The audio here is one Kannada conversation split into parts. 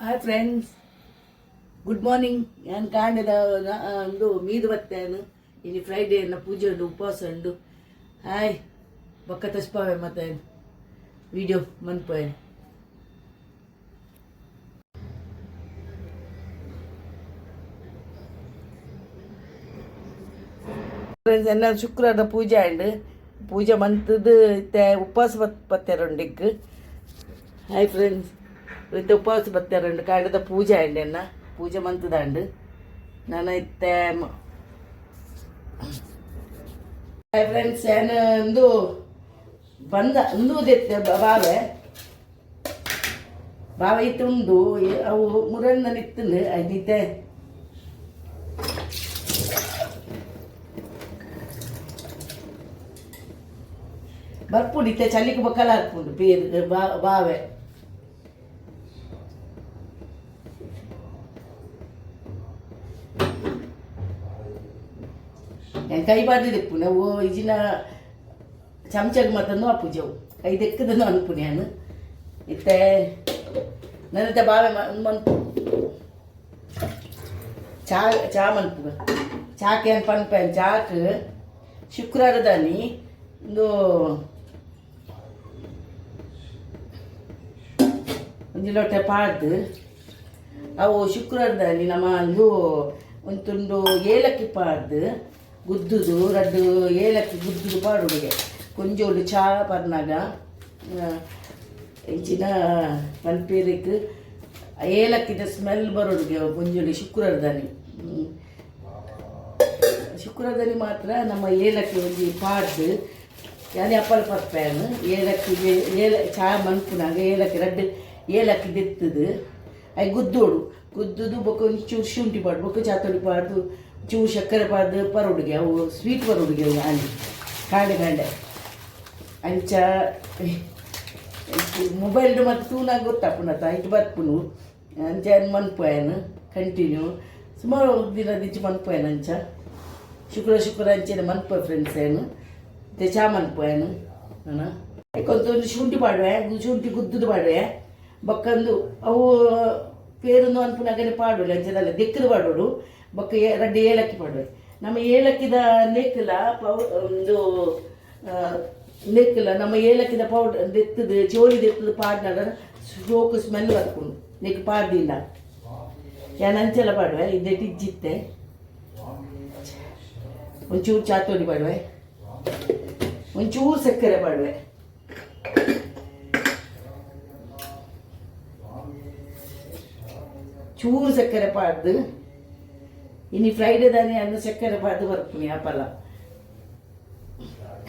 Hi friends, good morning. ഞാൻ ಕಾಂಡದ ಒಂದು ಮೀದು ಬತ್ತೇನು ಇನ್ನು ಫ್ರೈಡೇ ಪೂಜೆ ಉಂಡು, ಉಪವಾಸ ಉಂಡು. ಹಾಯ್ ಬೊಕ್ಕ ತಸ್ಪಾವೆ ಮತ್ತೆ ವಿಡಿಯೋ ಮನ್ಪೋಯ್. ಫ್ರೆಂಡ್ಸ್ ಎನ್ನ ಶುಕ್ರವಾರ ಪೂಜೆ ಉಂಡು, ಪೂಜೆ ಮಂತದ್ದು ಇತ್ತೆ ಉಪವಾಸ ಬತ್ತೇರುಂಡಿಕ್. ಹಾಯ್ ಫ್ರೆಂಡ್ಸ್, ಇತ್ತೆ ಉಪವಾಸ ಬತ್ತೇರುಂಡು ಕಾಂಡದ ಪೂಜೆ ಉಂಡು, ಎನ್ನ ಪೂಜೆ ಮಂತದಾಂಡು ನಾನು ಇತ್ತೆ. ಹಾಯ್ ಫ್ರೆಂಡ್ಸ್, ಏನು ಒಂದು ಬಂದ ಒಂದು ದೆತ್ತೆ ಬಾವೆ ಇತ್ತು ಉಂಡು, ಅವು ಮುರನ್ನ ನಿತ್ತಂದು ಐತೆ ಬರ್ಪುಡಿತ್ತೆ ಚಲ್ಲಿಗೆ ಬಕ್ಕಲ ಹಾಕ್ಕೊಂಡು ಪೇರು ಬಾವೆ ಕೈ ಬಾರ್ದಿಪ್ಪು ನಾವು ಈಜಿನ ಚಮಚಗೆ ಮತ್ತಂದು ಅಪ್ಪುಜವು ಕೈ ದೆಕ್ಕದನ್ನು ಅನ್ಪುನಿ ನಾನು ಇತ್ತೆ ನನ್ನತ್ತೆ ಬಾವೆ ಮನ್ಪು ಚಾ ಮನ್ಪು ಚಾಕೆ ಏನು ಪನ್ಪೇನ್ ಚಾಕ್ ಶುಕ್ರವಾರದಾನಿ ಒಂದು ಲೋಟ ಪಾಡ್ದು ಅವು ಶುಕ್ರವಾರದಲ್ಲಿ ನಮ್ಮ ಒಂದು ಒಂತುಂಡು ಏಲಕ್ಕಿ ಪಾಡ್ದು ಗುದ್ದುದು ರಡ್ಡು ಏಲಕ್ಕಿ ಗುದ್ದುದು ಪಾಡುಡಿಗೆ ಕೊಂಚೋಡು ಚಾ ಪರ್ನಾಗ ಇಂಚಿನ ಪನ್ಪೇರಿಕ್ ಏಲಕ್ಕಿದ ಸ್ಮೆಲ್ ಬರೋಡಿಗೆ ಕೊಂಚೋಡು ಶುಕ್ರವಾರದಲ್ಲಿ ಮಾತ್ರ ನಮ್ಮ ಏಲಕ್ಕಿ ಒಂದು ಪಾಡ್ದು ಯಾನೇ ಅಪ್ಪಲ್ ಪರ್ಪೇನು ಏಲಕ್ಕಿಗೆ ಚಾ ಮನ್ಪುನಾಗ ಏಲಕ್ಕಿ ರಡ್ಡು ಏಲಕ್ಕಿ ದೆತ್ತದು ಅವು ಗುದ್ದುದು ಬೊಕ್ಕ ಒಂಚೂರು ಶುಂಠಿ ಪಾಡು ಬೊಕ್ಕ ಚಾತೊಡಿ ಪಾಡ್ದು ಚೂರು ಸಕ್ಕರೆ ಪಾಡ್ದು ಪರೋಡಿಗೆ ಅವು ಸ್ವೀಟ್ ಪರೋಡಿಗೆ ಆನಿ ಕಾಂಡೆ ಅಂಚ ಮೊಬೈಲ್ ಮತ್ತು ತೂನಾಗ ಗೊತ್ತಾಪುನತ ಇಟ್ಟು ಬರ್ಪುನು ಅಂಚ ಮನ್ಪೋಯನು ಕಂಟಿನ್ಯೂ ಸುಮಾರು ದಿನದಿಂಚ ಮನ್ಪೋಯನು ಅಂಚ ಶುಕ್ರ ಅಂಚೆನ ಮನ್ಪೋಯ ಫ್ರೆಂಡ್ಸ್ ಏನು ಚಾ ಮನ್ಪೋಯನು ನಾನು ಯಾಕೊಂದು ಶುಂಠಿ ಪಾಡುವೆ ಶುಂಠಿ ಗುದ್ದುದು ಪಾಡುವೆ ಬೊಕ್ಕಂದು ಅವು ಪೇರೊಂದು ಅನ್ಪುನಾಗನೆ ಪಾಡೋಳು ಅಂಚದಲ್ಲ ದೆಕ್ಕದು ಪಾಡೋಡು ಬೊಕ್ಕ ರಡ್ಡು ಏಲಕ್ಕಿ ಪಾಡುವೆ ನಮ್ಮ ಏಲಕ್ಕಿದ ನೆಕ್ಕಲ ಒಂದು ನೆಕ್ಕಲ ನಮ್ಮ ಏಲಕ್ಕಿದ ಪೌಡರ್ ದೆತ್ತದು ಚೋಳಿ ದೆತ್ತದು ಪಾಡ್ನಾಗ ಸೋಕು ಸ್ಮೆಲ್ ಬರ್ಕೊಂಡು ನೆಕ್ ಪಾಡ್ದಿಲ್ಲ ಯಾನ್ ಅಂಚೆಲ್ಲ ಪಾಡುವೆ ಇದ್ದೆ ಟಿಜ್ಜಿತ್ತೆ ಒಂಚೂರು ಚಾತೋಡಿ ಪಾಡುವೆ ಒಂಚೂರು ಸಕ್ಕರೆ ಪಾಡುವೆ ಚೂರು ಸಕ್ಕರೆ ಪಾಡ್ದು ಇನ್ನು ಫ್ರೈಡೇ ದಾನಿ ಅನ್ನ ಸಕ್ಕರೆ ಪಾಡ್ದು ಬರ್ಪುನಿ ಆಪಲ್ಲ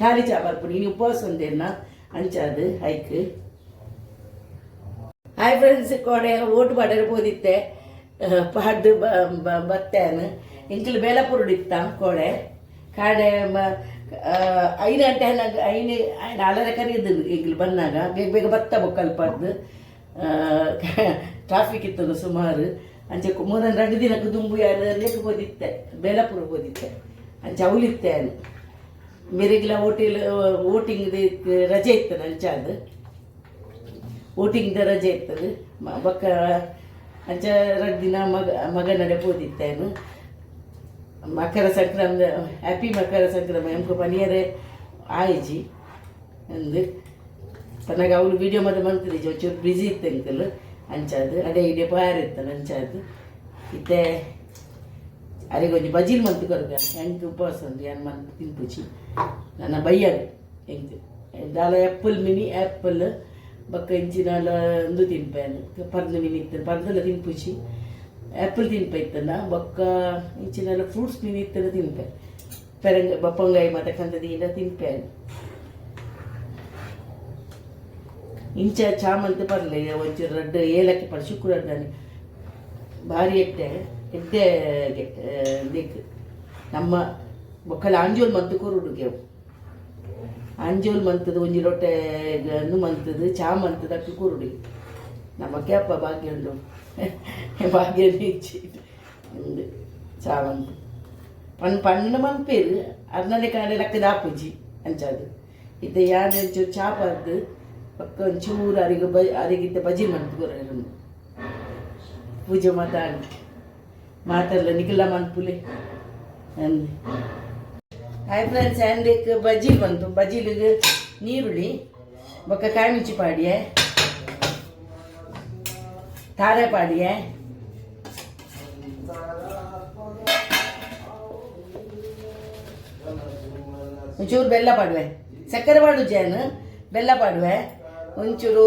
ಖಾಲಿ ಚಾ ಬರ್ಪುನಿ ಇನ್ನು ಉಪವಾಸ ಒಂದೇನ ಅಂಚಾದು ಹೈಕ್. ಹಾಯ್ ಫ್ರೆಂಡ್ಸ್, ಕೋಡೆ ಓಟು ಪಾಡರೆ ಬೋದಿತ್ತೆ ಪಾಡ್ದು ಬತ್ತೇನು ಇಂಕಲ್ ಬೇಲಪುರುಡಿತ್ತ ಕೋಡೆ ಕಾಡೆ 5 ಗಂಟೆ ಐನು ಅಲರೆ ಕರೀದು ಈಗಲು ಬಂದಾಗ ಬೇಗ ಬತ್ತ ಬೊಕ್ಕಲ್ ಪಾಡ್ದು ಟ್ರಾಫಿಕ್ ಇತ್ತದು ಸುಮಾರು ಅಂಚೆ 3-2 ದಿನಕ್ಕೆ ದುಂಬು ಯಾರಿಗೆ ಬೋದಿತ್ತೆ ಬೇಲಪುರ ಬೋದಿತ್ತೆ ಅಂಚೆ ಅವಲಿತ್ತೆ ಅದು ಮೇರೆಗಿಲ್ಲ ಓಟಿಂಗ್ ರಜೆ ಇರ್ತದೆ ಅಂಚೆ ಅದು ಓಟಿಂಗ್ದ ರಜೆ ಇರ್ತದೆ ಬೊಕ್ಕ ಅಂಚ 2 ದಿನ ಮಗ ನಡೆ ಬೋದಿತ್ತೇನು ಮಕರ ಸಂಕ್ರಮಣ ಹ್ಯಾಪಿ ಮಕರ ಸಂಕ್ರಮಣ ಎಂಕು ಪನಿಯರೆ ಆಯ್ಜಿ ಅಂದು ತನಗ ಅವಳು ವೀಡಿಯೋ ಮತ್ತೆ ಮಂತ್ರಿ ಒಂಚೂರು ಬ್ಯುಸಿ ಇತ್ತು ಅಂಕಲ್ ಅಂಚಾದು ಅದೇ ಇಡೀ ಪಾರ ಇರ್ತದೆ ಅಂಚಾದು ಇತ್ತೆ ಅರಿಗೊಂದು ಬಜೀಲ್ ಮಂತ್ ಕೊರಗ ಹೆಂಗೆ ಉಪವಾಸ ಉಂಟು ಏನು ಮಂತ್ ತಿನ್ಪುಚಿ ನನ್ನ ಬೈಯದು ಹೆಂಗೆ ದಾಲ ಆ್ಯಪಲ್ ಮಿನಿ ಆ್ಯಪಲ್ ಬೊಕ್ಕ ಇಂಚಿನಾಲ ಒಂದು ತಿನ್ಪೇನು ಪರ್ದು ಮಿನಿ ಇತ್ತು ಪರ್ದೆಲ್ಲ ತಿನ್ಪುಚಿ ಆ್ಯಪಲ್ ತಿನ್ಪ ಇತ್ತನ ಬೊಕ್ಕ ಇಂಚಿನೆಲ್ಲ ಫ್ರೂಟ್ಸ್ ಮೀನು ಇತ್ತದ ತಿನ್ಪೆ ಪೆರಂಗ ಬಪ್ಪಂಗಾಯಿ ಮತ್ತು ಕಂದದಿಂದ ತಿನ್ಪೇನು ಇಂಚ ಚಾಮಂತಿ ಪರ್ಲೆ ಒಂಚೂರು ರಡ್ಡು ಏಲಕ್ಕಿ ಪಡ ಶುಕ್ರವಾರದಾನಿ ಭಾರಿ ಎಡ್ಡೆ ದಿಕ್ ನಮ್ಮ ಬೊಕ್ಕಲ ಅಂಜೋಲ್ ಮಂತ್ ಕೊರುಡುಗೆ ಅಂಜೋಲ್ ಮಂತದ ಒಂಜಿ ರೊಟ್ಟೆ ಮಂತದ ಚಾ ಮಂತದ ಅಕ್ಕಿ ಕೊರುಡಿ ನಮ್ಮ ಕ್ಯಾಪ ಭಾಗ್ಯ ಉಂಡು ಭಾಗ್ಯ ಇಚ್ಚಿ ಉಂಡು ಚಾ ಮಂತ್ ಪಣ್ಣ ಮನ್ಪೇರು ಅದನ್ನೇ ಕಾಣೆ ಲೆಕ್ಕದ ಆಪುಜಿ ಅಂಚಾದು ಇತ್ತೆ ಯಾರು ಒಂಚೂರು ಚಾ ಪರ್ದು ಪಕ್ಕ ಒಂಚೂರು ಅರಿಗಿದ್ದ ಬಜಿ ಮಂತ್ ಕೊರ ಪೂಜೆ ಮಾತಾಡಲ್ಲ ನಿಖಿಲ ಮನ್ಪುಲೆ ಅಂದು ಹಾಯ್ ಫ್ರೆಂಡ್ಸ್ ಆ್ಯಂಡ್ ಬಜೀಲ್ ಬಂತು ಬಜೀಲಿಗೆ ನೀರುಳ್ಳಿ ಬೊಕ್ಕ ಕಾಯಿಮಿರ್ಚಿ ಪಾಡಿಯೆ ತಾರೆ ಪಾಡಿಯೆ ಒಂಚೂರು ಬೆಲ್ಲ ಪಾಡುವೆ ಸಕ್ಕರೆ ಪಾಡು ಜೇನು ಬೆಲ್ಲ ಪಾಡುವೆ ಒಂಚೂರು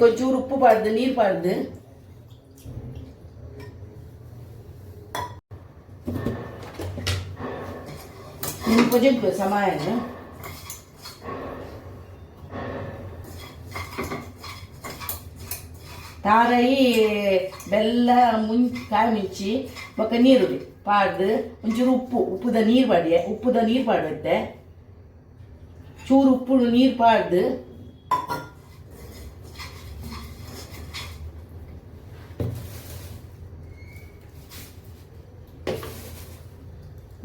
ಒಂಚೂರು ಉಪ್ಪು ಪಾಡ್ದು ನೀರು ಪಾಡ್ದು ನಿಂಪು ಸಮಾಯನ ತಾರೈ ಬೆಲ್ಲ ಕಾಯಿ ಮಿರ್ಚಿ ಬೊಕ್ಕ ನೀರುಳ್ಳಿ ಪಾಡ್ದು ಒಂಚೂರು ಉಪ್ಪುದ ನೀರು ಪಾಡುತ್ತೆ ಚೂರು ಉಪ್ಪು ನೀರು ಪಾಡ್ದು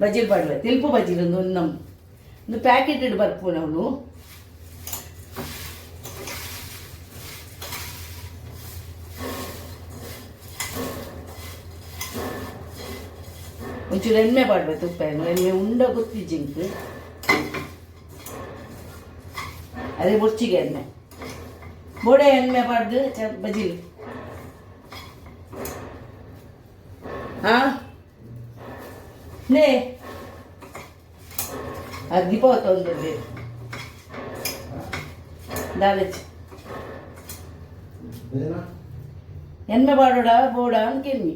ಬಜೀಲ್ ಪಾಡುವೆ ತಿಲ್ಪು ಬಜೀಲ್ ಒಂದು ಪ್ಯಾಕೆಟ್ ಇಡು ಬರ್ಪು ನಾವು ಒಂಚೂರು ಎಣ್ಣೆ ಪಾಡುವೆ ತುಪ್ಪ ಎಣ್ಣೆ ಉಂಡ ಗೊತ್ತಿ ಜಿಂಕ್ ಅದೇ ಮುರ್ಚಿಗೆ ಎಣ್ಣೆ ಬೋಡೆ ಎಣ್ಣೆ ಪಾಡ್ದು ಬಜೀಲ್ ನೇ ಅದು ದೀಪ ಹೊತ್ತೊಂದು ದಾಲಚ್ ಎಣ್ಣೆ ಪಾಡೋಡ ಬೋಡ ಅನ್ಕೆಮ್ಮಿ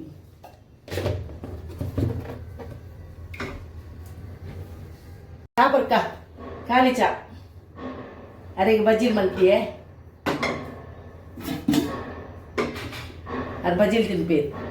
ಚಾ ಬರ್ಕ ಖಾಲಿ ಚಾ ಅರೆಗೆ ಬಜ್ಜೀಲ್ ಮಲ್ತಿಯೇ ಅದು ಬಜ್ಜೀಲ್ ತಿನ್ಪೇರು